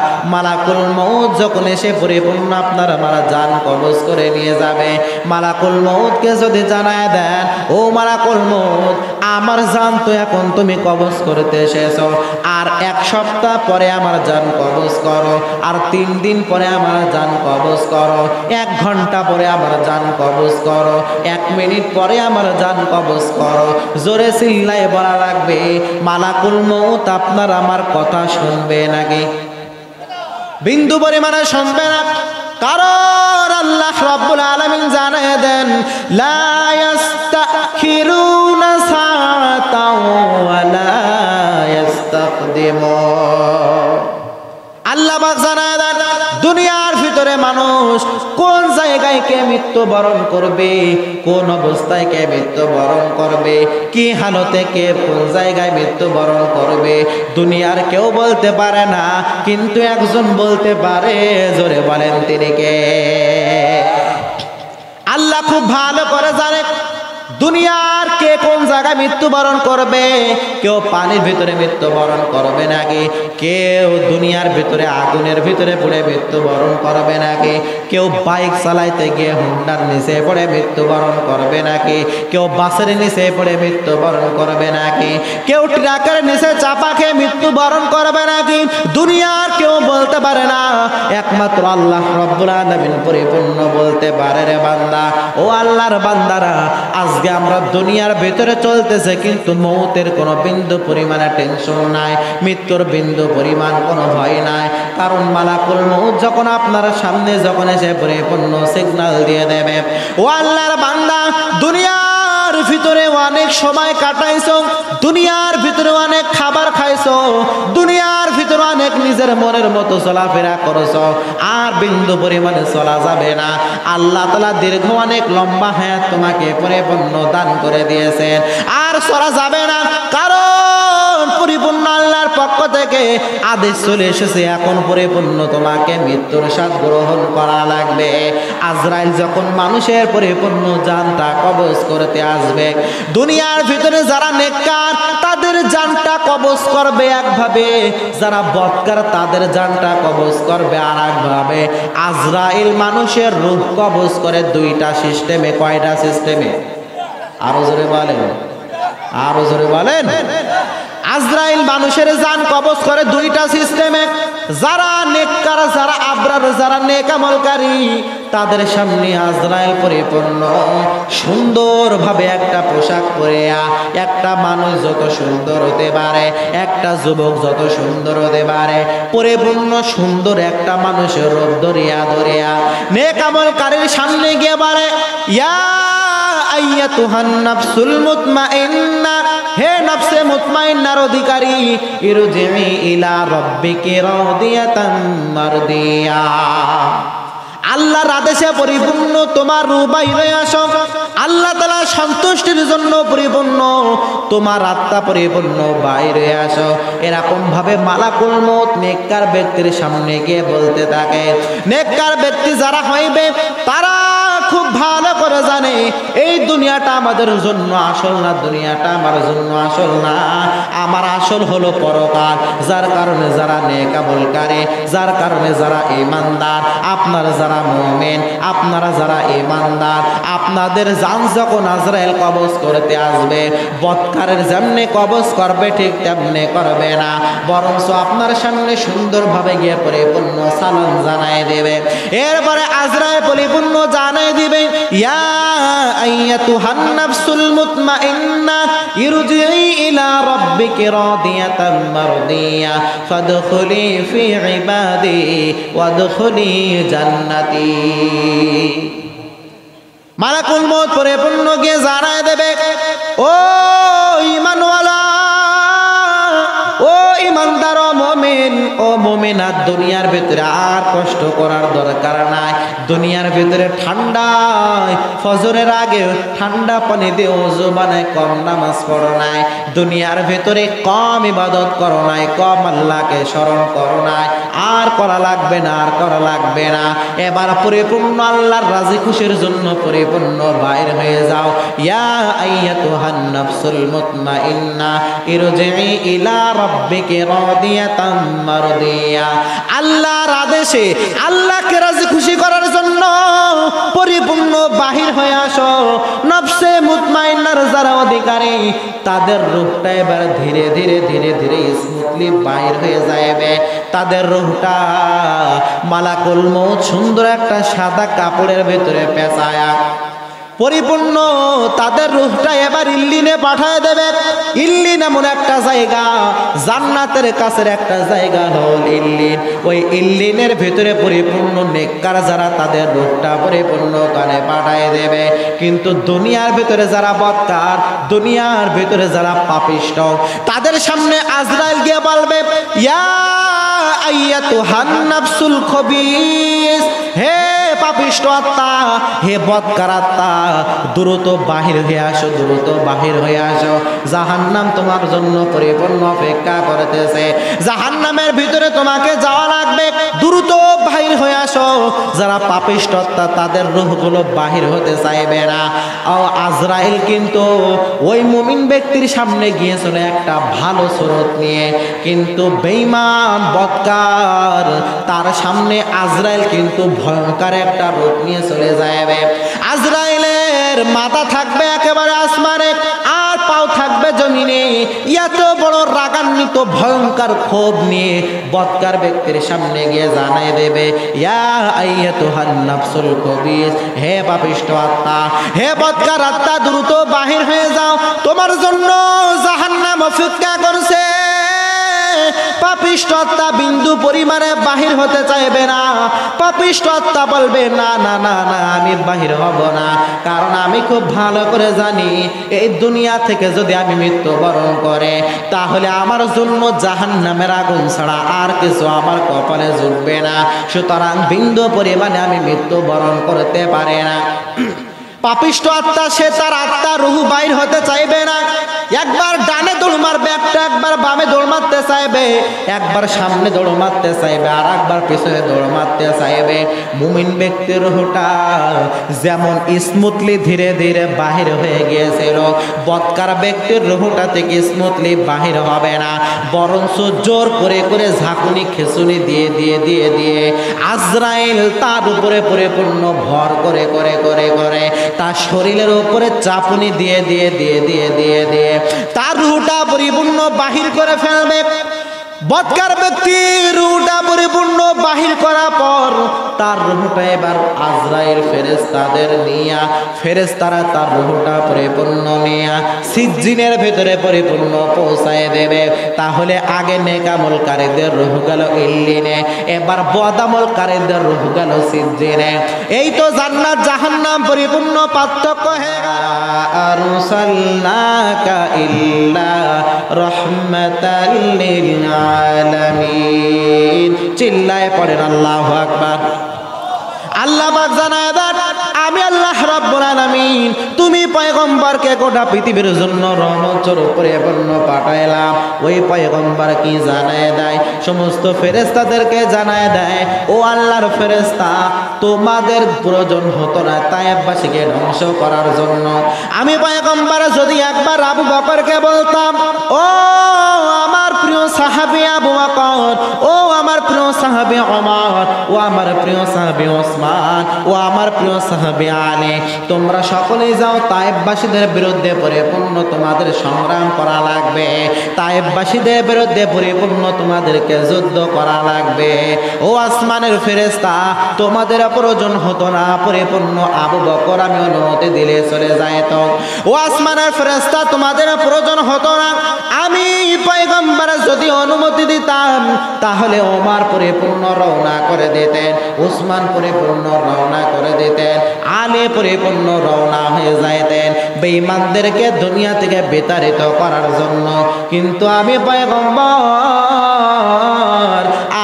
মালাকুল মউত যখন এসে পরিপূর্ণ আপনার আমার জান কবজ করে নিয়ে যাবে, মালাকুল মউতকে যদি জানায় দেন, ও মালাকুল মউত আমার জান তো এখন তুমি কবজ করতে এসেছো, আর 1 সপ্তাহ পরে আমার জান কবজ করো, আর 3 দিন পরে আমার জান কবজ করো, 1 ঘন্টা পরে আমার জান কবজ করো, 1 মিনিট পরে আমার জান কবজ করো। জোরে চিল্লায় বলা লাগবে, মালাকুল মউত আপনার আমার কথা শুনবে নাকি? বিন্দু পরিমাণে শুনবে না, কারণ আল্লাহ রাব্বুল আলামিন জানায় দেন, লা ইস্তাখিরুনা সাআতাও ওয়া লা ইস্তাকদিমুন। আল্লাহ পাক জানায় দেন, দুনিয়ার ভিতরে মানুষ কোন জায়গায় কে মৃত্যুবরণ করবে, কোন অবস্থায় কে মৃত্যুবরণ করবে, কি হালতে কে কোন জায়গায় মৃত্যুবরণ করবে, দুনিয়ার কেউ বলতে পারে না, কিন্তু একজন বলতে পারে। জোরে বলেন তিনি কে? আল্লাহ খুব ভালো করে জানে দুনিয়ার কে কোন জায়গায় মৃত্যুবরণ করবে। কেউ পানির ভিতরে মৃত্যুবরণ করবে নাকি, কেউ দুনিয়ার ভিতরে আগুনের ভিতরে পড়ে মৃত্যুবরণ করবে নাকি, কেউ বাইক চালাইতে গিয়ে হুন্ডার নিচে পড়ে মৃত্যুবরণ করবে নাকি, কেউ বাসের নিচে পড়ে মৃত্যুবরণ করবে নাকি, কেউ ট্রাকের নিচে চাপা খেয়ে মৃত্যুবরণ করবে নাকি, দুনিয়ার কেউ বলতে পারে না, একমাত্র আল্লাহ রাব্বুল আলামিন পরিপূর্ণ বলতে পারে। রে বান্দা, ও আল্লাহর বান্দারা, আজকে আমরা দুনিয়ার ভিতরে চলতেছে, কিন্তু মৌতের কোনো বিন্দু পরিমাণে টেনশন নাই, মৃত্যুর বিন্দু পরিমাণ কোনো ভয় নাই, কারণ মালাকুল মউত যখন আপনার সামনে যখন এসে পরিপূর্ণ সিগন্যাল দিয়ে দেবে, ও আল্লাহর বান্দা, দুনিয়ার ভিতরে অনেক সময় কাটাইছো, দুনিয়ার ভিতরে অনেক খাবার খাইছো, দুনিয়ার ভিতরে অনেক নিজের মনের মতো চলাফেরা করছো, আর বিন্দু পরিমাণে চলা যাবে না। আল্লাহ তাআলা দীর্ঘ অনেক লম্বা হায়াত তোমাকে পরিপূর্ণ দান করে দিয়েছেন, আর চলা যাবে না, কারণ পরিপূর্ণ আল্লাহর পক্ষ থেকে আদেশ চলে এসেছে, এখন পরিপূর্ণ তোমাকে মৃত্যুর স্বাদ গ্রহণ করা লাগবে। আজরাইল যখন মানুষের পরিপূর্ণ জানটা কবজ করতে আসবে, দুনিয়ার ভিতরে যারা নেককার তাদের জানটা কবজ করবে একভাবে, যারা বদকার তাদের জানটা কবজ করবে আর একভাবে। আজরাইল মানুষের রূহ কবজ করে 2টা সিস্টেমে। কয়টা সিস্টেমে? আরো জোরে বলেন, আরো জোরে বলেন। আজরাইল মানুষের জান কবজ করে 2টা সিস্টেমে। যারা নেককার, যারা আবরার, যারা নেক আমলকারী, তাদের সামনে আজরাইল পরিপূর্ণ সুন্দরভাবে একটা পোশাক পরে, একটা মানুষ যত সুন্দর হতে পারে, একটা যুবক যত সুন্দর হতে পারে, পরিপূর্ণ সুন্দর একটা মানুষের রূপ ধরিয়া ধরিয়া নেক আমলকারীর সামনে গিয়ে বলে, ইয়া আইয়াতুহান নাফসুল মুতমাইন্না, হে নফসে মুতমাইন্নার অধিকারী, ইরজিই ইলা রাব্বিকি রাদিয়াতান মারদিয়া। আল্লাহর আদেশে পরিপূর্ণ তোমার রূহ বাইরে আসো, আল্লাহ তাআলা সন্তুষ্টির জন্য পরিপূর্ণ তোমার আত্মা পরিপূর্ণ বাইরে আসো। এরকম ভাবে মালাকুল মউত নেককার ব্যক্তির সামনে গিয়ে বলতে থাকে। নেককার ব্যক্তি যারা হইবে তারা খুব ভালো করে জানে এই দুনিয়াটা আমাদের জন্য আসল না, দুনিয়াটা আমার জন্য আসল না, আমার আসল হলো পরকাল। যার কারণে যারা নেক আমলকারী, যার কারণে যারা ঈমানদার, আপনারা যারা মুমিন, আপনারা যারা ঈমানদার, আপনাদের জান যখন আজরাইল কবজ করতে আসবে, বদকারের যেমনে কবজ করবে ঠিক তেমনি করবে না, বরঞ্চ আপনার সামনে সুন্দরভাবে গিয়ে পরিপূর্ণ সালাম জানাই দেবে। এরপরে আজরাইল পরিপূর্ণ জানাই দিবে, ইয়া আইয়াতুহান নাফসুল মুতমাইন্না, ইরজিই ইলা রাব্বিকি রাদিয়াতাম মারদিয়া, ফাদখুলি ফি ইবাদি ওয়াদখুলি জান্নাতি। মালাকুল মউত পরিপূর্ণ গিয়ে জানাই দেবে, ও ঈমানওয়ালা, ও ঈমানদার, ও মুমিন, ও মুমিনাত, দুনিয়ার ভিতরে আর কষ্ট করার দরকার নাই। দুনিয়ার ভিতরে ঠান্ডায় ফজরের আগে ঠান্ডা পানি দিয়ে ওযু বানায় কম নামাজ পড়ো নাই, দুনিয়ার ভিতরে কম ইবাদত করো নাই, কম আল্লাহকে স্মরণ করো নাই, আর করা লাগবে না, আর করা লাগবে না। এবার পরিপূর্ণ আল্লাহর রাজি খুশির জন্য পরিপূর্ণ বাইর হয়ে যাও। ইয়া আইয়াতুহান নাফসুল মুতমাইন্না ইরজিই ইলা রাব্বিকি রাদিয়াতাম মারদিয়া। আল্লাহর আদেশে আল্লাহকে রাজি খুশি করার জন্য পরিপূর্ণ বাহির হয়ে আসো। নফসে মুতমাইন্নার যারা অধিকারী তাদের রূহটা এবার ধীরে ধীরে ধীরে ধীরে স্মুথলি বাইর হয়ে যাবে। তাদের রূহটা মালাকুল মউত সুন্দর একটা সাদা কাপড়ের ভিতরে পেঁচায়া পরিপূর্ণ তাদের রূহটা এবার ইল্লিনে পাঠায় দেবে। ইল্লিন এমন একটা জায়গা, জান্নাতের কাছের একটা জায়গা হল ইল্লিন। ওই ইল্লিনের ভিতরে পরিপূর্ণ নেককার যারা তাদের রূহটা পরিপূর্ণ কানে পাঠায় দেবে। কিন্তু দুনিয়ার ভিতরে যারা বদকার, দুনিয়ার ভিতরে যারা পাপিষ্ট, তাদের সামনে আজরাইল গিয়ে বলবে ইয়া আইয়াতুহান নাফসুল খবিস, হে পাপিষ্ট আত্মা, হে বদকার আত্মা, দ্রুত বাহির হয়ে আসো, দ্রুত বাহির হয়ে আসো। জাহান্নাম তোমার জন্য পরিপূর্ণ অপেক্ষা করতেছে। জাহান্নামের ভিতরে তোমাকে যাওয়া লাগবে, দ্রুত বাহির হয়ে আসো। যারা পাপিষ্ট আত্মা তাদের রূহগুলো বাহির হতে চাইবে না। আজরাইল কিন্তু ওই মুমিন ব্যক্তির সামনে গিয়েছিল একটা ভালো সুরত নিয়ে, কিন্তু বেঈমান বদকার তার সামনে আজরাইল কিন্তু ভয়ঙ্কর একটা রূপ নিয়ে চলে যাবে। আজরাইলের মাথা থাকবে একেবারে আসমানে, আর পাও থাকবে জমিনে। এত বড় রাগান্বিত ভয়ঙ্কর ক্ষোভ নিয়ে বদকার ব্যক্তির সামনে গিয়ে জানাই দেবে ইয়া আইয়াতুহান নাফসুল খবিস, হে পাপিষ্ট আত্মা, হে বদকার আত্মা, দ্রুত বাহির হয়ে যাও, তোমার জন্য জাহান্নাম অপেক্ষা করছে। পাপিষ্ট আত্মা বিন্দু পরিমাণে বাহির হতে চাইবে না। পাপিষ্ট আত্মা বলবে না না না না, আমি বাহির হব না, কারণ আমি খুব ভালো করে জানি এই দুনিয়া থেকে যদি আমি মৃত্যুবরণ করে তাহলে আমার জন্য জাহান্নামের আগুন ছাড়া আর কিছু আমার কপালে জুটবে না। সুতরাং বিন্দু পরিমাণে আমি মৃত্যুবরণ করতে পারে না। পাপিষ্ট আত্মা সে তার আত্মা রুহু বাইর হতে চাইবে না। একবার ডানে দৌড় মারবে, একবার বামে দৌড় মারতে চাইবে, একবার সামনে দৌড় মারতে চাইবে, আর একবার পিছনে দৌড় মারতে চাইবে। মুমিন ব্যক্তির রুহটা যেমন স্মুথলি ধীরে ধীরে বাহির হয়ে গিয়েছিল, বদকার ব্যক্তির রুহটা থেকে স্মুথলি বাহির হবে না, বরঞ্চ জোর করে করে ঝাঁকুনি খেসুনি দিয়ে দিয়ে দিয়ে দিয়ে আজরাইল তার উপরে পরিপূর্ণ ভর করে করে করে করে তার শরীরের উপরে চাপুনি দিয়ে দিয়ে দিয়ে দিয়ে দিয়ে দিয়ে তার রুহটা পরিপূর্ণ বাহির করে ফেলবে। বদকার ব্যক্তি রুহটা পরিপূর্ণ বাহির করার পর তার রুহটা এবার আজরাইল ফেরেশতাদের নিয়া, ফেরেশতারা তার রুহটা পরিপূর্ণ নিয়া সিজ্জিনের ভেতরে পরিপূর্ণ পৌঁছায় দেবে। তাহলে আগে নেকামলকারীদের রুহ গেল ইল্লিনে, এবার বদামলকারীদের রুহ গেল সিজ্জিনে। এই তো জান্নাত জাহান্নাম পরিপূর্ণ পার্থক্য হয়ে গেল। আরসালনাকা ইল্লা রাহমাতাল লিল আলামিন। চিল্লায় পড়েন আল্লাহু আকবার। আল্লাহ পাক জানায় দেন আমি আল্লাহ রাব্বুল আলামিন তুমি পয়গম্বরকে গোটা পৃথিবীর জন্য রহমত স্বরূপ পরিপূর্ণ পাঠাইলাম। ওই পয়গম্বর কি জানায় দেয়, সমস্ত ফেরেশতাদেরকে জানায় দেয় ও আল্লাহর ফেরেশতা তোমাদের প্রয়োজন হতো না তায়েফবাসীকে ধ্বংস করার জন্য। আমি পয়গম্বর যদি একবার আবু বকরকে বলতাম ও আমার প্রিয় সাহাবী আবু বকর, ও আমার প্রিয় সাহাবী ওমর, ও আমার প্রিয় সাহাবী ওসমান, ও আমার প্রিয় সাহাবী আলী, তোমরা সকলেই যাও তায়েফবাসীদের বিরুদ্ধে পরিপূর্ণ তোমাদের সংগ্রাম করা লাগবে, তায়েফবাসীদের বিরুদ্ধে পরিপূর্ণ তোমাদেরকে যুদ্ধ করা লাগবে। ও আসমানের ফেরেশতা তোমাদের প্রয়োজন হতো না, পরিপূর্ণ আবু বকর আমি অনুমতি দিলে চলে যাইত। ও আসমানের ফেরেশতা তোমাদের প্রয়োজন হতো না, আমি পয়গম্বর যদি অনুমতি দিতাম তাহলে ওমর পরিপূর্ণ রওনা করে দিতেন, উসমান পরিপূর্ণ রওনা করে দিতেন, আলী পরিপূর্ণ রওনা হয়ে যাইতেন বেঈমানদেরকে দুনিয়া থেকে বিতাড়িত করার জন্য। কিন্তু আমি পয়গম্বর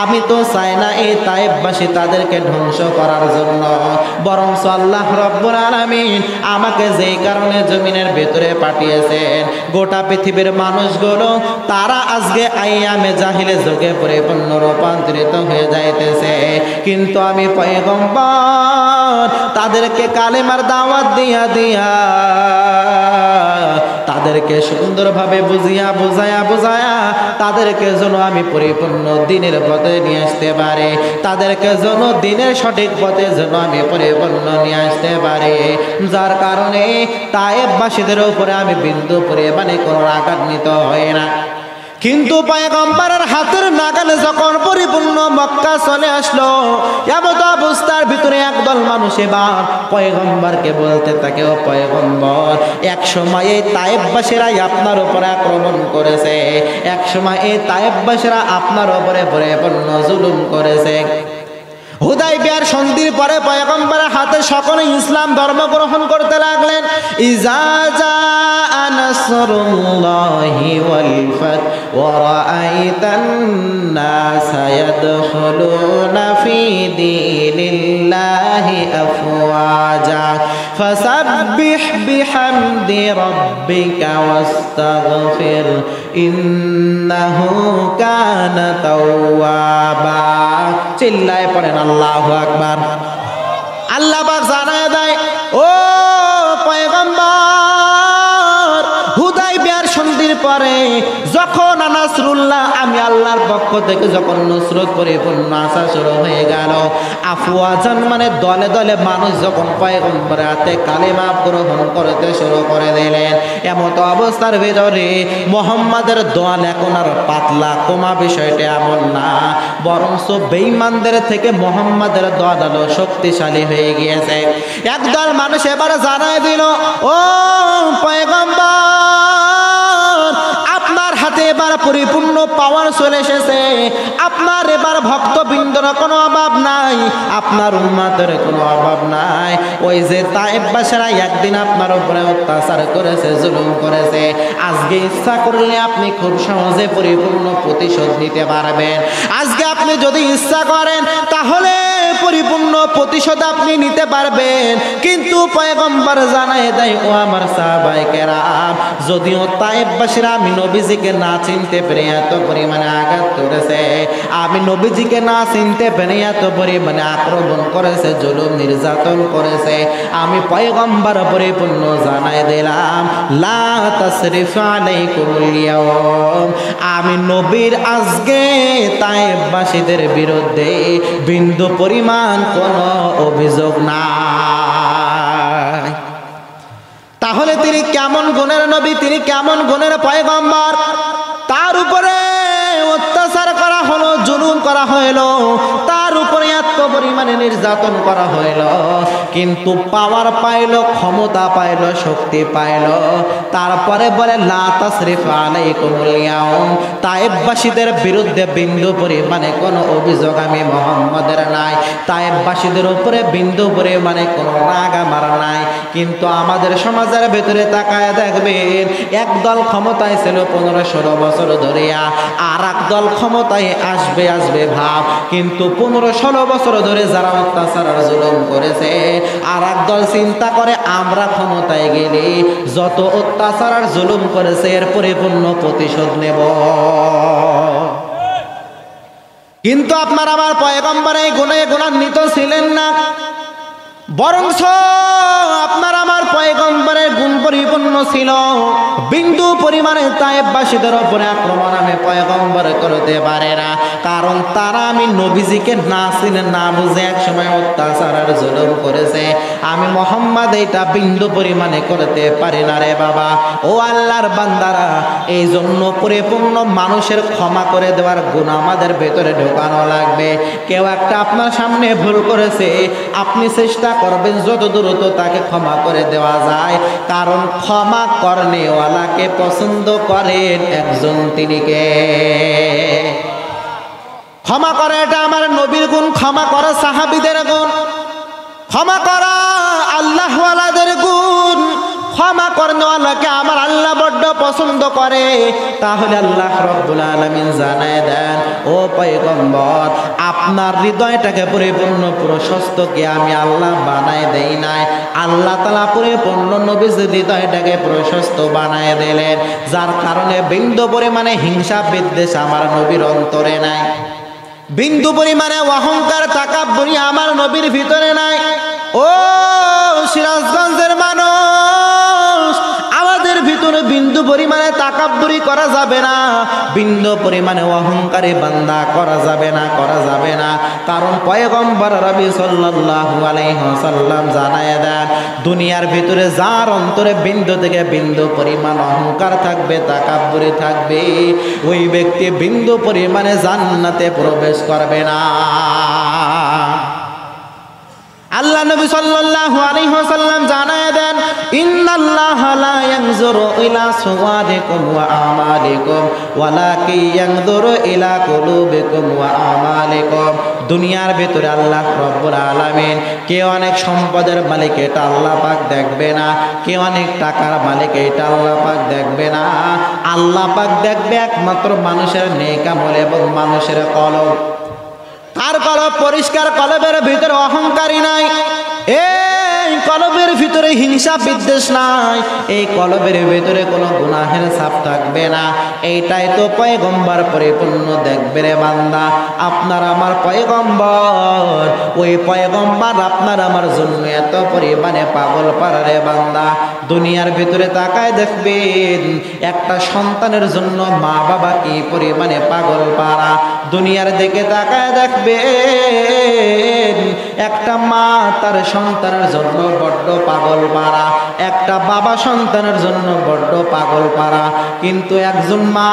আমি তো চাই না এই তায়েফবাসী তাদেরকে ধ্বংস করার জন্য, বরং আল্লাহ রব্বুল আলামিন আমাকে যেই কারণে জমিনের ভেতরে পাঠিয়েছেন, গোটা পৃথিবীর মানুষগুলো তারা আজকে আইয়ামে জাহিলে যুগে পরিপূর্ণ রূপান্তরিত হয়ে যাইতেছে, কিন্তু আমি পয়গম্বর তাদেরকে কালেমার দাওয়াত দিয়া দিয়া তাদেরকে সুন্দরভাবে বুঝায়া তাদেরকে যেন আমি পরিপূর্ণ দিনের পথে নিয়ে আসতে পারি, তাদেরকে যেন দিনের সঠিক পথে যেন আমি পরিপূর্ণ নিয়ে আসতে পারি। যার কারণে তায়েফবাসীদের উপরে আমি বিন্দু পরিমাণে কোনো আঘাত নিতে হয় না। কিন্তু পয়গম্বরের হাতের নাগালে যখন পরিপূর্ণ মক্কা চলে আসলো, এমন অবস্থার ভিতরে একদল মানুষ এবার পয়গম্বরকে বলতে থাকে, ও পয়গম্বর, এক সময় এই তায়েফবাসীরাই আপনার উপরে আক্রমণ করেছে, এক সময় এই তায়েফবাসীরা আপনার উপরে পরিপূর্ণ জুলুম করেছে। হুদাইবিয়ার সন্ধির পরে পয়গম্বরের হাতে সকলে ইসলাম ধর্ম গ্রহণ করতে লাগলেন। ইজা জাআ নাসরুল্লাহি ওয়াল ফাত ওয়া রাআইতান নাসা ইয়াদখুলুনা ফি দীনিল্লাহি আফওয়াজা ফাসাব্বিহ বিহামদি রাব্বিকা ওয়াস্তাগফির ইন্নাহু কানা তাওয়াবা। চিল্লায় পড়েন আল্লাহু আকবার। আল্লাহ পাক জানায় দেয়, ও পয়গম্বর, হুদাইবিয়ার সন্ধির পরে যখন নাসরুল্লাহ আমি আল্লাহর পক্ষ থেকে যখন নুসরত পরিপূর্ণ আসা শুরু হয়ে গেল, আফওয়াজান মানে দলে দলে মানুষ যখন পয়গম্বরের হাতে কালেমা গ্রহণ করতে শুরু করে দিলেন, এমত অবস্থার ভিতরে মুহাম্মাদের দল এখন আর পাতলা কমা বিষয়টা এমন না, বরঞ্চ বেঈমানদের থেকে মুহাম্মাদের দল হলো শক্তিশালী হয়ে গিয়েছে। একদল মানুষ এবার জানায় দিল, ও পয়গম্বর, আপনার হাতে এবার পরিপূর্ণ পাওয়ার চলে এসেছে, আপনার এবার ভক্তবৃন্দর কোনো অভাব নাই, আপনার উম্মতের কোনো অভাব নাই। ওই যে তায়েফবাসীরা একদিন আপনার উপরে অত্যাচার করেছে, জুলুম করেছে, আজকে ইচ্ছা করলে আপনি খুব সহজে পরিপূর্ণ প্রতিশোধ নিতে পারবেন। আজকে আপনি যদি ইচ্ছা করেন তাহলে পরিপূর্ণ প্রতিশোধ আপনি নিতে পারবেন। কিন্তু পয়গম্বর জানায় দেয়, ও আমার সাহাবায়ে কেরাম, যদিও তায়েফবাসীরা আমি নবীজিকে না চিনতে পেরে এত পরিমাণে আঘাত করেছে, আমি নবীজিকে না চিনতে পেরে এত পরিমাণে আক্রমণ করেছে, জুলুম নির্যাতন করেছে, আমি পয়গম্বর পরিপূর্ণ জানায় দিলাম, লা তাসরিফা আলাইকুমুল ইয়াওম, আমি নবীর আজকে তায়েফবাসীদের বিরুদ্ধে বিন্দু পরিমাণ কোনো অভিযোগ নাই। তাহলে তিনি কেমন গুণের নবী, তিনি কেমন গুণের পয়গম্বর? তার উপরে অত্যাচার করা হলো, জুলুম করা হলো, তার উপরে এত পরিমাণে নির্যাতন করা হইল, কিন্তু পাওয়ার পাইল, ক্ষমতা পাইল, শক্তি পাইল, তারপরে বলে লা তাসরিফা আলাইকুমুল ইয়াওম, তায়েফবাসীদের বিরুদ্ধে বিন্দু পরিমাণে কোনো অভিযোগ আমি মুহাম্মদের নাই, তায়েফবাসীদের উপরে বিন্দু পরিমাণে কোনো রাগ আমার নাই। কিন্তু আমাদের সমাজের ভেতরে তাকায় দেখবেন, একদল ক্ষমতায় ছিল 15-16 বছর ধরিয়া, আর একদল ক্ষমতায় আসবে আসবে ভাব, কিন্তু 15-16 বছর ধরে যারা অত্যাচার আর জুলুম করেছে, আর একদল চিন্তা করে আমরা ক্ষমতায় গেলে যত অত্যাচার আর জুলুম করেছে এর পরিপূর্ণ প্রতিশোধ নেব। কিন্তু আপনার আমার পয়গম্বর এই গুণে গুণান্বিত ছিলেন না, বরঞ্চ আপনার আমার পয়গম্বরের গুণ পরিপূর্ণ ছিল। বিন্দু পরিমাণে তায়েফবাসীদের উপরে আক্রমণ আমি পয়গম্বর করতে পারে না, কারণ তারা আমি নবীজিকে না চিনে না বুঝে এক সময় অত্যাচার আর জুলুম করেছে। আমি মুহাম্মদ এটা বিন্দু পরিমাণে করতে পারি না রে বাবা। ও আল্লাহর বান্দারা, এই জন্য পরিপূর্ণ মানুষের ক্ষমা করে দেওয়ার গুণ আমাদের ভেতরে ঢোকানো লাগবে। কেউ একটা আপনার সামনে ভুল করেছে, আপনি চেষ্টা করবেন যত দ্রুত তাকে ক্ষমা করে দেওয়া যায়, কারণ ক্ষমা করনেওয়ালাকে পছন্দ করেন একজন, তিনি কে? ক্ষমা করা এটা আমার নবীর গুণ, ক্ষমা করা সাহাবীদের গুণ, ক্ষমা করা আল্লাহওয়ালাদের গুণ, ক্ষমা ক্ষমা করনেওয়ালাকে আমার আল্লাহ বড্ড পছন্দ করে। তাহলে আল্লাহ রাব্বুল আলামিন জানায় দেন, ও পয়গম্বর, আপনার হৃদয়টাকে পরিপূর্ণ প্রশস্ত কে আমি আল্লাহ বানায় দেই নাই, আল্লাহ তাআলা পরিপূর্ণ নবীর হৃদয়টাকে প্রশস্ত বানায় দিলেন, যার কারণে বিন্দু পরিমাণে হিংসা বিদ্বেষ আমার নবীর অন্তরে নাই, বিন্দু পরিমাণে অহংকার তাকাব্বুরি আমার নবীর ভিতরে নাই। ও সিরাজগঞ্জের মানুষ, আমাদের ভিতরে বিন্দু পরিমাণে তাকাব্বুরি করা যাবে না, বিন্দু পরিমাণে অহংকারী বান্দা করা যাবে না, করা যাবে না। কারণ পয়গম্বর নবী সাল্লাল্লাহু আলাইহি ওয়াসাল্লাম জানায় দেন, দুনিয়ার ভিতরে যার অন্তরে বিন্দু থেকে বিন্দু পরিমাণ অহংকার থাকবে, তাকাব্বুরি থাকবে, ওই ব্যক্তি বিন্দু পরিমাণে জান্নাতে প্রবেশ করবে না। আল্লাহ নবী সাল্লাল্লাহু আলাইহি ওয়াসাল্লাম জানায় দেন, ইন্নাল্লাহা লা ইয়ানজুরু ইলা সুওয়ারিকুম ওয়া আমালিকুম ওয়ালাকিন ইয়ানজুরু ইলা কুলুবিকুম ওয়া আমালিকুম। দুনিয়ার ভিতরে আল্লাহ রাব্বুল আলামিন কে অনেক সম্পদের মালিক এটা আল্লাহ পাক দেখবে না, কে অনেক টাকার মালিক এটা আল্লাহ পাক দেখবে না। আল্লাহ পাক দেখবে একমাত্র মানুষের নেক আমল এবং মানুষের কলব। তার কলব পরিষ্কার, কলবের ভিতরে অহংকারী নাই, এই কলবের ভিতরে হিংসা বিদ্বেষ নাই, এই কলবের ভিতরে কোনো গুনাহের ছাপ থাকবে না। এইটাই তো পয়গম্বর পরিপূর্ণ দেখবে রে বান্দা। আপনার আমার পয়গম্বর, ওই পয়গম্বর আপনার আমার জন্য এত পরিমাণে পাগল পারা রে বান্দা। দুনিয়ার ভিতরে তাকায় দেখবেন একটা সন্তানের জন্য মা বাবা কি পরিমাণে পাগল পারা। দুনিয়ার দিকে তাকায় দেখবেন একটা মা তার সন্তানের জন্য বড্ড পাগল পারা, একটা বাবা সন্তানের জন্য বড্ড পাগল পারা। কিন্তু একজন মা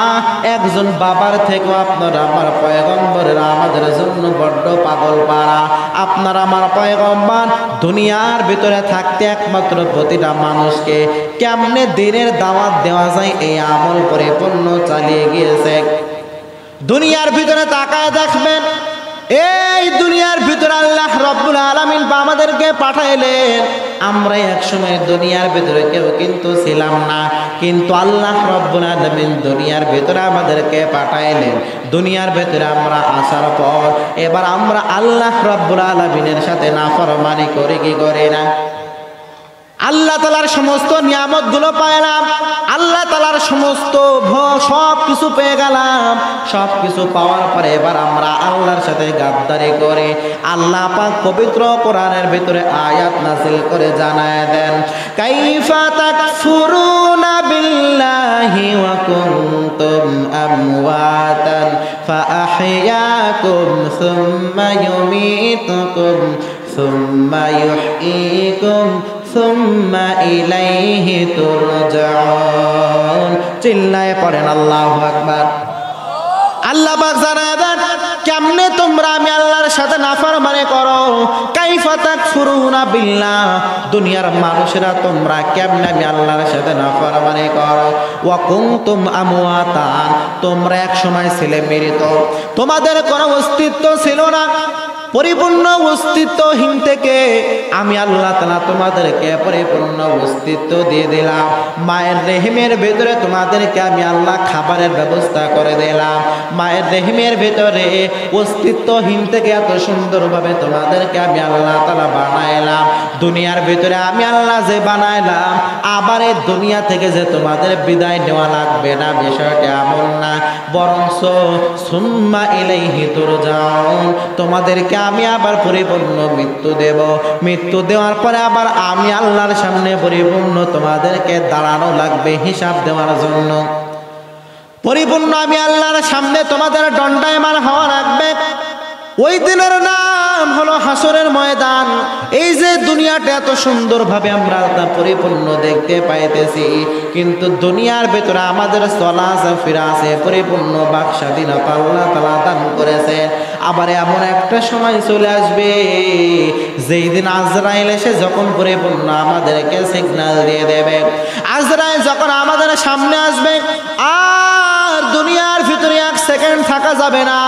একজন বাবার থেকেও আপনার আমার পয়গম্বরের আমাদের জন্য বড্ড পাগল পারা। আপনার আমার পয়গম্বর দুনিয়ার ভিতরে থাকতে একমাত্র প্রতিটা মানুষকে কেমনে দিনের দাওয়াত দেওয়া যায় এই আমল পরিপূর্ণ চালিয়ে গিয়েছে। দুনিয়ার ভিতরে তাকায় দেখবেন, এই দুনিয়ার ভিতরে আল্লাহ রাব্বুল আলামিন আমাদেরকে পাঠাইলেন। আমরা একসময় দুনিয়ার ভিতরে কেউ কিন্তু ছিলাম না, কিন্তু আল্লাহ রাব্বুল আলামিন দুনিয়ার ভিতরে আমাদেরকে পাঠাইলেন। দুনিয়ার ভিতরে আমরা আসার পর এবার আমরা আল্লাহ রাব্বুল আলামিনের সাথে নাফরমানি করি কি করি না? আল্লাহ তাআলার সমস্ত নিয়ামতগুলো পাইলাম, আল্লাহ তাআলার সমস্ত সব কিছু পেয়ে গেলাম। সব কিছু পাওয়ার পরে এবার আমরা আল্লাহর সাথে গাদ্দারি করে আল্লাহ পাক পবিত্র কোরআনের ভিতরে আয়াত নাযিল করে জানায় দেন, কাইফা তাকফুরুনা বিল্লাহি ওয়া কুনতুম আমওয়াতান ফাআহইয়াকুম সুম্মা ইউমীতুকুম সুম্মা ইউহয়ীকুম সুম্মা ইলাইহি তুরজাউন। চিল্লায়ে পড়েন আল্লাহু আকবার। আল্লাহ পাক জানায় দেন, কেমনে তোমরা আমি আল্লাহর সাথে নাফরমানি করো? কাইফা তাকফুরুনা বিল্লাহ, দুনিয়ার মানুষেরা তোমরা কেমনে আমি আল্লাহর সাথে নাফরমানি করো? ওয়া কুনতুম আমওয়াতান, তোমরা এক সময় ছিলে মৃত, তোমাদের কোনো অস্তিত্ব ছিল না। পরিপূর্ণ অস্তিত্বহীন থেকে আমি আল্লাহ তাআলা তোমাদেরকে পরিপূর্ণ অস্তিত্ব দিয়ে দিলাম। মায়ের রেহিমের ভেতরে তোমাদেরকে আমি আল্লাহ খাবারের ব্যবস্থা করে দিলাম। মায়ের রেহিমের ভেতরে অস্তিত্বহীন থেকে এত সুন্দরভাবে তোমাদেরকে আমি আল্লাহ তাআলা বানাইলাম। দুনিয়ার ভিতরে আমি আল্লাহ যে বানাইলাম, আবার এই দুনিয়া থেকে যে তোমাদের বিদায় নেওয়া লাগবে না, বিষয়টা এমন না। বরঞ্চ সুম্মা ইলাইহি তুরজাউন, তোমাদেরকে আমি আবার পরিপূর্ণ মৃত্যু দেব। মৃত্যু দেওয়ার পরে আবার আমি আল্লাহর সামনে পরিপূর্ণ তোমাদেরকে দাঁড়ানো লাগবে হিসাব দেওয়ার জন্য। পরিপূর্ণ আমি আল্লাহর সামনে তোমাদের দণ্ডায়মান হওয়া লাগবে। ওই দিনের নাম হলো হাসরের ময়দান। এই যে দুনিয়াটা এত সুন্দরভাবে আমরা পরিপূর্ণ দেখতে পাইতেছি, কিন্তু দুনিয়ার ভেতরে আমাদের চলা আছে ফিরা আছে পরিপূর্ণ বাক স্বাধীনতা আল্লাহ তাআলা দান করেছে। আবার এমন একটা সময় চলে আসবে যেই দিন আজরাইল এসে যখন পরিপূর্ণ আমাদেরকে সিগন্যাল দিয়ে দেবে, আজরাইল যখন আমাদের সামনে আসবে আর দুনিয়ার ভিতরে এক সেকেন্ড থাকা যাবে না।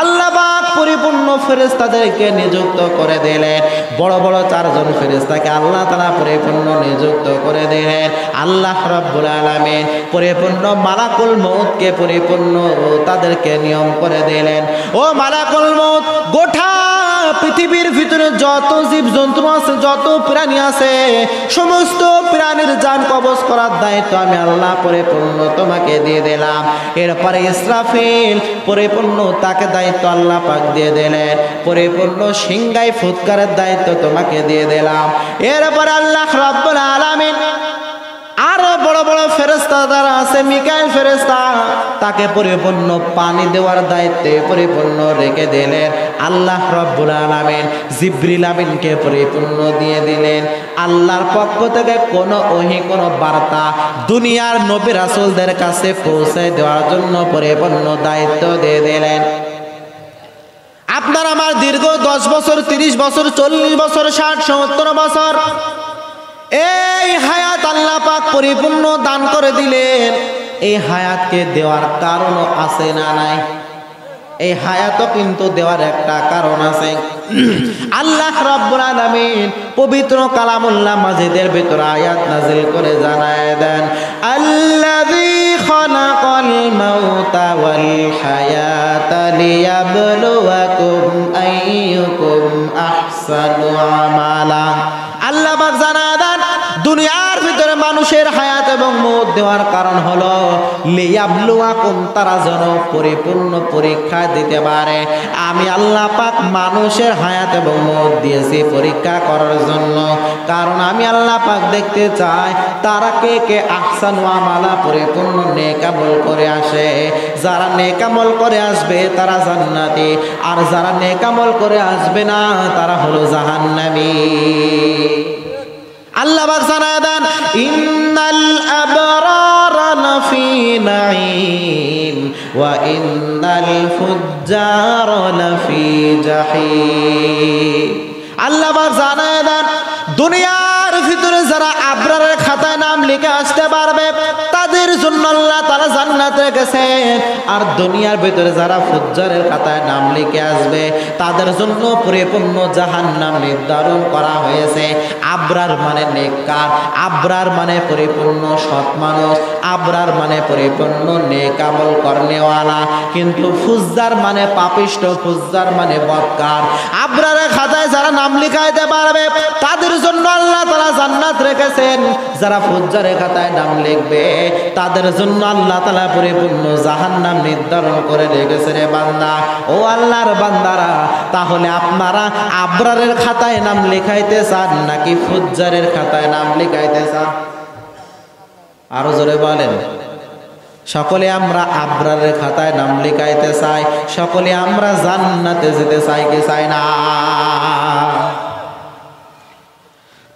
আল্লাহ পাক পরিপূর্ণ ফেরেশতাদেরকে নিযুক্ত করে দিলেন। বড় বড় 4 জন ফেরেশতাকে আল্লাহ তাআলা পরিপূর্ণ নিযুক্ত করে দিলেন। আল্লাহ রাব্বুল আলামিন পরিপূর্ণ মালাকুল মউতকে পরিপূর্ণ তাদেরকে নিয়ম করে দিলেন। ও মালাকুল মউত, গোটা পৃথিবীর ভিতরে যত জীবজন্তু আছে, যত প্রাণী আছে, সমস্ত প্রাণীর জান কবজ করার দায়িত্ব আমি আল্লাহ পরিপূর্ণ তোমাকে দিয়ে দিলাম। এরপরে ইসরাফিল পরিপূর্ণ তাকে দায়িত্ব আল্লাহ পাক দিয়ে দিলেন। পরিপূর্ণ সিংহাই ফুৎকারের দায়িত্ব তোমাকে দিয়ে দিলাম। এরপরে আল্লাহ রাব্বুল আলামিন আরো বড় বড় ফেরেশতা যারা আছে, মিকাইল ফেরেশতা, তাকে পরিপূর্ণ পানি দেওয়ার দায়িত্বে পরিপূর্ণ রেখে দিলেন। আল্লাহ রাব্বুল আলামিন জিবরিল আমিনকে পরিপূর্ণ দিয়ে দিলেন। আল্লাহর পক্ষ থেকে কোনো ওহী, কোনো বার্তা দুনিয়ার নবী রাসূলদের কাছে পৌঁছে দেওয়ার জন্য পরিপূর্ণ দায়িত্ব দিয়ে দিলেন। আপনার আমার দীর্ঘ 10 বছর, 30 বছর, 40 বছর, 60, 70 বছর এই হায়াত আল্লাহ পাক পরিপূর্ণ দান করে দিলেন। এই হায়াতকে দেওয়ার কারণও আছে না নাই? এই হায়াতও কিন্তু দেওয়ার একটা কারণ আছে। আল্লাহ রাব্বুল আলামিন পবিত্র কালামুল্লাহ মাজিদের ভিতরে আয়াত নাযিল করে জানায় দেন, আল্লাযী খালাকাল মাউতা ওয়াল হায়াতা লিয়াবলুয়াকুম আইয়ুকুম আহসানু আমালা। আল্লাহ পাক জানায় দেন, দুনিয়ার ভিতরে মানুষের হায়াত এবং মওত দেওয়ার কারণ হলো লিয়াবলুয়াকুম, তারা যেন পরিপূর্ণ পরীক্ষা দিতে পারে। আমি আল্লাহ পাক মানুষের হায়াত এবং মওত দিয়েছি পরীক্ষা করার জন্য। কারণ আমি আল্লাহ পাক দেখতে চাই তারা কে কে আহসানু আমালা পরিপূর্ণ নেক আমল করে আসে। যারা নেক আমল করে আসবে তারা জান্নাতি, আর যারা নেক আমল করে আসবে না তারা হলো জাহান্নামী। আল্লাহ পাক জানায় দেন, ইন্নাল আবরারা লাফি নাঈম ওয়া ইন্নাল ফুজ্জারা লাফি জাহিম। আল্লাহ পাক জানায় দেন, দুনিয়ার ভিতরে যারা আবরারের খাতায় নাম লিখে আসতে পারবে তাদের জন্য আল্লাহ তাআলা জান্নাত রেখেছেন। আর দুনিয়ার ভিতরে যারা ফুজ্জারের খাতায় নাম লিখে আসবে তাদের জন্য পরিপূর্ণ জাহান্নাম নির্ধারণ করা হয়েছে। আবরার মানে নেককার, আবরার মানে পরিপূর্ণ সৎ মানুষ, আবরার মানে পরিপূর্ণ নেক আমল করনেওয়ালা। কিন্তু ফুজ্জার মানে পাপিষ্ঠ, ফুজ্জার মানে বদকার। আবরারের খাতায় যারা নাম লিখাইতে পারবে তাদের জন্য আল্লাহ তাআলা জান্নাত রেখেছেন। যারা ফুজ্জারের খাতায় নাম লিখবে তাদের জন্য আল্লাহ তাআলা পরিপূর্ণ জাহান্নাম নির্ধারণ করে রেখেছেন। রে বান্দা, ও আল্লাহর বান্দারা, তাহলে আপনারা আবরারের খাতায় নাম লিখাইতে চান নাকি ফুজ্জারের খাতায় নাম লিখাইতে চান? আরো জোরে বলেন। সকলে আমরা আবরারের খাতায় নাম লিখাইতে চাই, সকলে আমরা জান্নাতে যেতে চাই কি চাই না?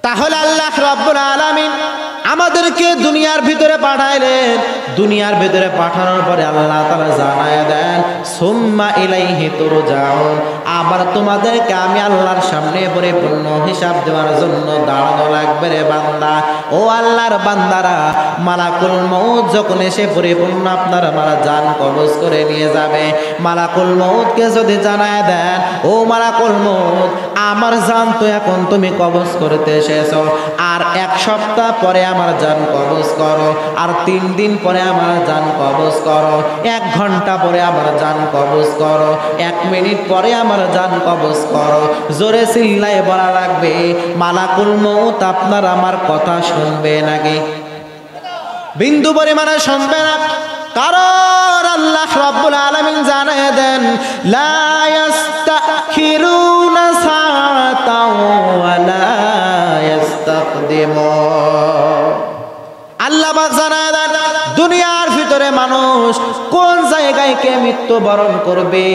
তাহলে আল্লাহ রাব্বুল আলামিন আমাদেরকে দুনিয়ার ভিতরে পাঠাইলেন। দুনিয়ার ভিতরে পাঠানোর পরে আল্লাহ তাআলা জানায় দেন, সুম্মা ইলাইহি তুরজাউন, আবার তোমাদেরকে আমি আল্লাহর সামনে পরিপূর্ণ হিসাব দেওয়ার জন্য দাঁড়ানো লাগবে রে বান্দা। ও আল্লাহর বান্দারা, মালাকুল মউত যখন এসে পরিপূর্ণ আপনারা মারা জান কবজ করে নিয়ে যাবে, মালাকুল মউতকে যদি জানায় দেন, ও মালাকুল মউত, আমার জান তো এখন তুমি কবজ করতে এসেছো, আর 1 সপ্তাহ পরে আমার জান কবজ করো, আর 3 দিন পরে আমার জান কবজ করো, 1 ঘন্টা পরে আমার জান কবজ করো, 1 মিনিট পরে আমার জান কবজ করো। জোরে চিল্লায়ে বলা লাগবে, মালাকুল মউত আপনার আমার কথা শুনবে নাকি? বিন্দু পরিমাণে শুনবে না। কারণ আল্লাহ রাব্বুল আলামিন জানায় দেন, লা ইস্তাখিরুনা সাআতাও ওয়া লা ইস্তাকদিমুন। আল্লাহ পাক জানায় দেন, দুনিয়ার ভিতরে মানুষ কোন জায়গায় কে মৃত্যুবরণ করবে,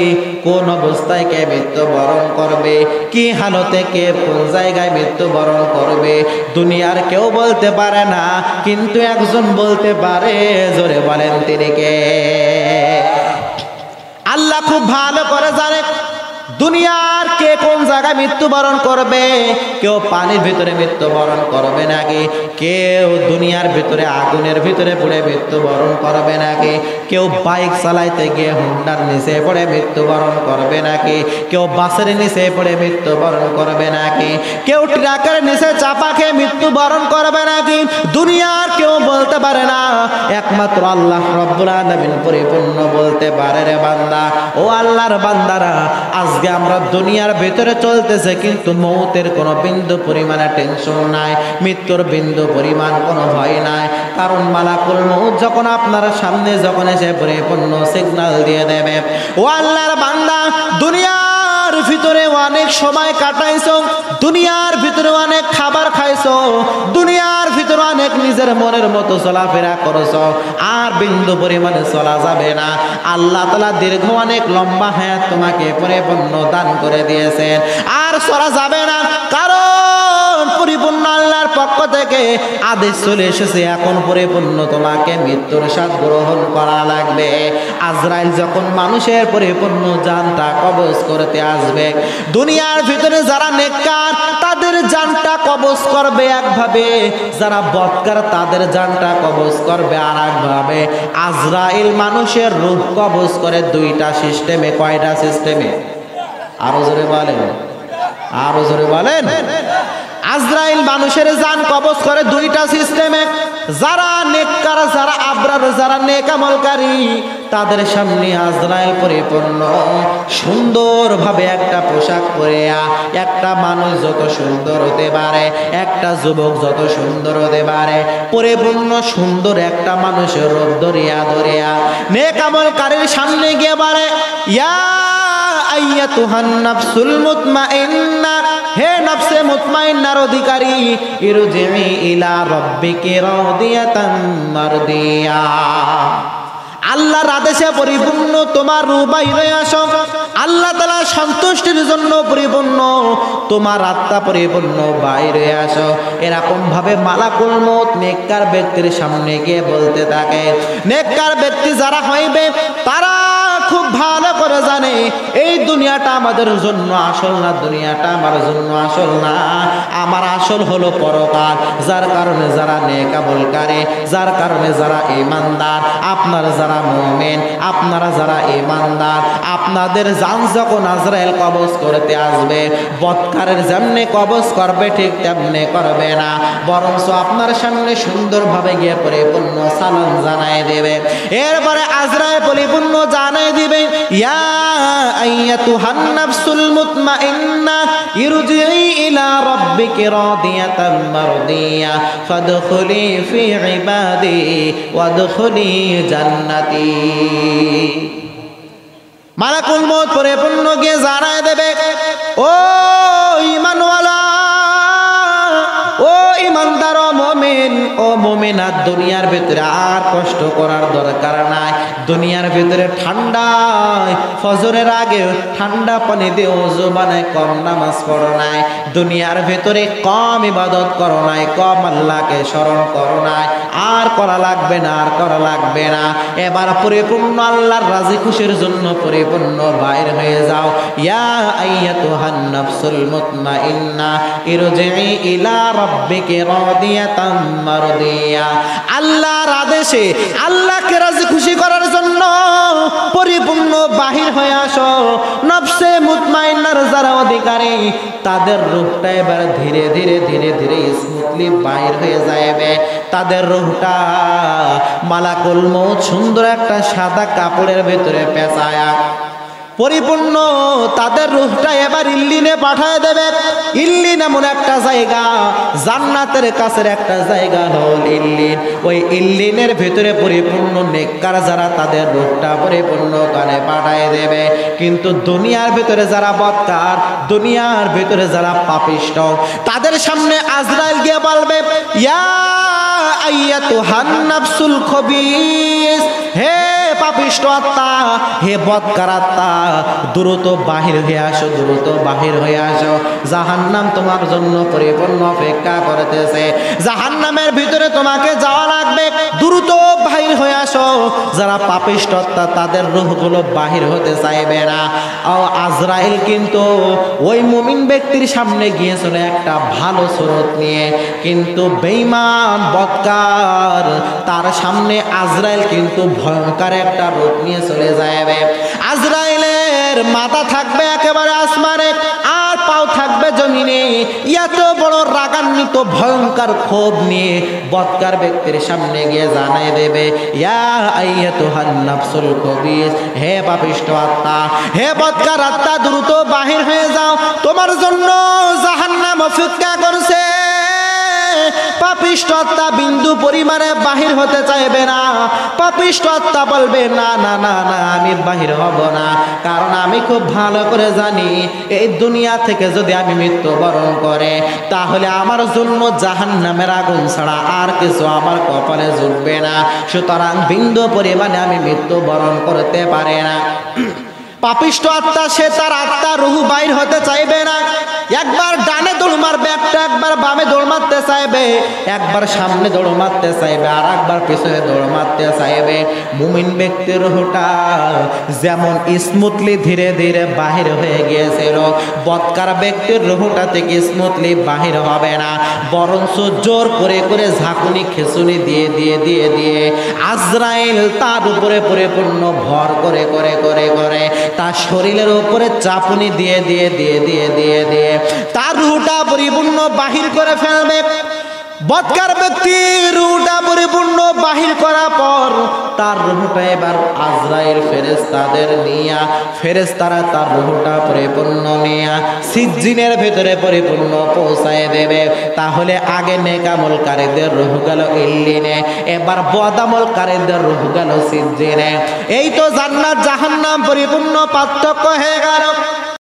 কোন অবস্থায় কে মৃত্যুবরণ করবে, কি হালতে কে কোন জায়গায় মৃত্যুবরণ করবে, দুনিয়ার কেউ বলতে পারে না, কিন্তু একজন বলতে পারে। জোরে বলেন তিনি কে? আল্লাহ খুব ভালো করে জানে দুনিয়ার কে কোন জায়গায় জায়গায় মৃত্যুবরণ করবে, কেউ পানির ভিতরে মৃত্যুবরণ করবে নাকি, কেউ দুনিয়ার ভিতরে আগুনের ভিতরে পড়ে মৃত্যুবরণ করবে নাকি, কেউ বাইক চালাইতে গিয়ে হুন্ডার নিচে পড়ে মৃত্যুবরণ করবে নাকি, কেউ বাসের নিচে পড়ে মৃত্যুবরণ করবে নাকি, কেউ ট্রাকের নিচে চাপা খেয়ে মৃত্যুবরণ করবে নাকি, দুনিয়ার কেউ বলতে পারে না, একমাত্র আল্লাহ রব্বুল আলামিন পরিপূর্ণ বলতে পারে। রে বান্দা, ও আল্লাহর বান্দারা, আজকে আমরা দুনিয়ার ভিতরে চলতেছে কিন্তু মৌতের কোনো বিন্দু পরিমাণে টেনশন নাই, মৃত্যুর বিন্দু পরিমাণ কোনো ভয় নাই, কারণ মালাকুল মউত যখন আপনার সামনে যখন এসে পরিপূর্ণ সিগন্যাল দিয়ে দেবে, ও আল্লাহর বান্দা, দুনিয়ার ভিতরে অনেক সময় কাটাইছো, দুনিয়ার ভিতরে অনেক খাবার খাইছো, দুনিয়ার ভিতরে অনেক নিজের মনের মতো চলাফেরা করছো, আর বিন্দু পরিমাণে চলা যাবে না। আল্লাহ তাআলা দীর্ঘ অনেক লম্বা হায়াত তোমাকে পরিপূর্ণ দান করে দিয়েছেন, আর চলা যাবে না, কারণ পরিপূর্ণ আল্লাহর পক্ষ থেকে আদেশ চলে এসেছে, এখন পরিপূর্ণ তোমাকে মৃত্যুর স্বাদ গ্রহণ করা লাগবে। আজরাইল যখন মানুষের পরিপূর্ণ জানটা কবজ করতে আসবে, দুনিয়ার ভিতরে যারা নেককার তাদের জানটা কবজ করবে একভাবে, যারা বদকার তাদের জানটা কবজ করবে আর একভাবে। আজরাইল মানুষের রূহ কবজ করে দুইটা সিস্টেমে। কয়টা সিস্টেমে? আরো জোরে বলেন, আরো জোরে বলেন। আজরাইল মানুষের জান কবজ করে দুইটা সিস্টেমে। যারা নেককার, যারা আবরার, যারা নেক আমলকারী, তাদের সামনে আজরাইল পরিপূর্ণ সুন্দরভাবে একটা পোশাক পরে, একটা মানুষ যত সুন্দর হতে পারে, একটা যুবক যত সুন্দর হতে পারে, পরিপূর্ণ সুন্দর একটা মানুষের রূপ ধরিয়া ধরিয়া নেক আমলকারীর সামনে গিয়ে বলে, ইয়া আইয়াতুহান নাফসুল মুতমাইন্না, হে নফসে মুতমাইন্নার অধিকারী, ইরজিই ইলা রাব্বিকি রাদিয়াতান মারদিয়া, আল্লাহর আদেশে পরিপূর্ণ তোমার রূহ বাইরে আসো, আল্লাহ তাআলা সন্তুষ্টির জন্য পরিপূর্ণ তোমার আত্মা পরিপূর্ণ বাইরে আসো। এরকম ভাবে মালাকুল মউত নেককার ব্যক্তির সামনে গিয়ে বলতে থাকে। নেককার ব্যক্তি যারা হইবে তারা খুব ভালো করে জানে এই দুনিয়াটা আমাদের জন্য আসল না, দুনিয়াটা আমার জন্য আসল না, আমার আসল হলো পরকাল। যার কারণে যারা নেক আমলকারী, যার কারণে যারা ঈমানদার, আপনারা যারা মুমিন, আপনারা যারা ঈমানদার, আপনাদের জান যখন আজরাইল কবজ করতে আসবে, বদকারের যেমনে কবজ করবে ঠিক তেমনি করবে না, বরঞ্চ আপনার সামনে সুন্দরভাবে গিয়ে পরিপূর্ণ সালাম জানাই দেবে। এরপরে আজরাইল পরিপূর্ণ জানাই দিবে, ইয়া আইয়াতুহান নাফসুল মুতমাইন্না, ইরজিই ইলা রাব্বিকি রাদিয়াতাম মারদিয়া, ফাদখুলি ফি ইবাদি ওয়াদখুলি জান্নাতি। মালাকুল মউত পরিপূর্ণ গিয়ে জানাই দেবে, ও ঈমানওয়ালা, ও ঈমানদার, ও মুমিন, ও মুমিনাত, দুনিয়ার ভিতরে আর কষ্ট করার দরকার নাই। দুনিয়ার ভিতরে ঠান্ডায় ফজরের আগে ঠান্ডা পানি দিয়ে ওযু বানায় কম নামাজ পড়ো নাই, দুনিয়ার ভিতরে কম ইবাদত করো নাই, কম আল্লাহকে স্মরণ করো নাই, আর করা লাগবে না, আর করা লাগবে না। এবার পরিপূর্ণ আল্লাহর রাজি খুশির জন্য পরিপূর্ণ বাইর হয়ে যাও। ইয়া আইয়াতুহান নাফসুল মুতমাইন্না, ইরজিই ইলা রাব্বিকি রাদিয়াতাম মারদিয়া। আল্লাহর আদেশে আল্লাহকে রাজি খুশি করার জন্য পরিপূর্ণ বাহির হয়ে আসো। নফসে মুতমাইন্নার যারা অধিকারী, তাদের রূহটা এবার ধীরে ধীরে ধীরে ধীরে স্মুথলি বাহির হয়ে যাবে। তাদের রূহটা মালাকুল মউত সুন্দর একটা সাদা কাপড়ের ভিতরে পেঁচায়া পরিপূর্ণ তাদের রূহটা এবার ইল্লিনে পাঠায় দেবে। ইল্লিন এমন একটা জায়গা, জান্নাতের কাছের একটা জায়গা হল ইল্লিন। ওই ইল্লিনের ভিতরে পরিপূর্ণ নেককার যারা, তাদের রূহটা পরিপূর্ণ কানে পাঠায় দেবে। কিন্তু দুনিয়ার ভিতরে যারা বদকার, দুনিয়ার ভিতরে যারা পাপিষ্ট, তাদের সামনে আজরাইল গিয়ে বলবে, ইয়া আইয়াতুহান নাফসুল খবিস, হে পাপিষ্ঠ আত্মা, হে বদকার আত্মা, দ্রুত বাহির হয়ে আসো, দ্রুত বাহির হয়ে আসো। জাহান্নাম তোমার জন্য পরিপূর্ণ অপেক্ষা করতেছে, জাহান্নামের ভিতরে তোমাকে যাওয়া লাগবে, দ্রুত বাহির হয়ে আসো। যারা পাপিষ্ঠ আত্মা তাদের রূহগুলো বাহির হতে চাইবে না। আজরাইল কিন্তু ওই মুমিন ব্যক্তির সামনে গিয়েছিল একটা ভালো সুরত নিয়ে, কিন্তু বেঈমান বদকার তার সামনে আজরাইল কিন্তু ভয়ঙ্কর একটা রূপ নিয়ে চলে যাবে। আজরাইলের মাথা থাকবে একেবারে আসমানে, আর পাও থাকবে জমিনে। এত বড় রাগান্বিত ভয়ঙ্কর ক্ষোভ নিয়ে বদকার ব্যক্তির সামনে গিয়ে জানাই দেবে, ইয়া আইয়াতুহান নাফসুল খবিস, হে পাপিষ্ঠ আত্মা, হে বদকার আত্মা, দ্রুত বাহির হয়ে যাও, তোমার জন্য জাহান্নাম অপেক্ষা করছে। পাপিষ্ঠ আত্মা বিন্দু পরিমাণে বাহির হতে চাইবে না। পাপিষ্ঠ আত্মা বলবে, না না না না, আমি বাহির হব না, কারণ আমি খুব ভালো করে জানি এই দুনিয়া থেকে যদি আমি মৃত্যুবরণ করে, তাহলে আমার জন্য জাহান্নামের আগুন ছাড়া আর কিছু আমার কপালে জুটবে না। সুতরাং বিন্দু পরিমাণে আমি মৃত্যুবরণ করতে পারে না। পাপিষ্ঠ আত্মা সে তার আত্মা রুহু বাইর হতে চাইবে না। একবার ডানে দৌড় মারবে, একবার বামে দৌড় মারতে চাইবে, একবার সামনে দৌড় মারতে চাইবে, আর একবার পিছনে দৌড় মারতে চাইবে। মুমিন ব্যক্তির রুহুটা যেমন স্মুথলি ধীরে ধীরে বাহির হয়ে গিয়েছিল, বদকার ব্যক্তির রুহুটা থেকে স্মুথলি বাহির হবে না, বরঞ্চ জোর করে করে ঝাঁকুনি খেসুনি দিয়ে দিয়ে দিয়ে দিয়ে আজরাইল তার উপরে পরিপূর্ণ ভর করে করে করে করে তার শরীরের উপরে চাপুনি দিয়ে দিয়ে দিয়ে দিয়ে দিয়ে দিয়ে তার রুহটা পরিপূর্ণ বাহির করে ফেলবে। বদকার ব্যক্তি রুহটা পরিপূর্ণ বাহির করার পর তার রুহটা এবার আজরাইল ফেরেশতাদের নিয়া, ফেরেশতারা তার রুহটা পরিপূর্ণ নিয়া সিজ্জিনের ভেতরে পরিপূর্ণ পৌঁছায় দেবে। তাহলে আগে নেকামলকারীদের রুহ গেল ইল্লিনে, এবার বদামলকারীদের রুহ গেল সিজ্জিনে। এই তো জান্নাত জাহান্নাম পরিপূর্ণ পার্থক্য হয়ে গেল।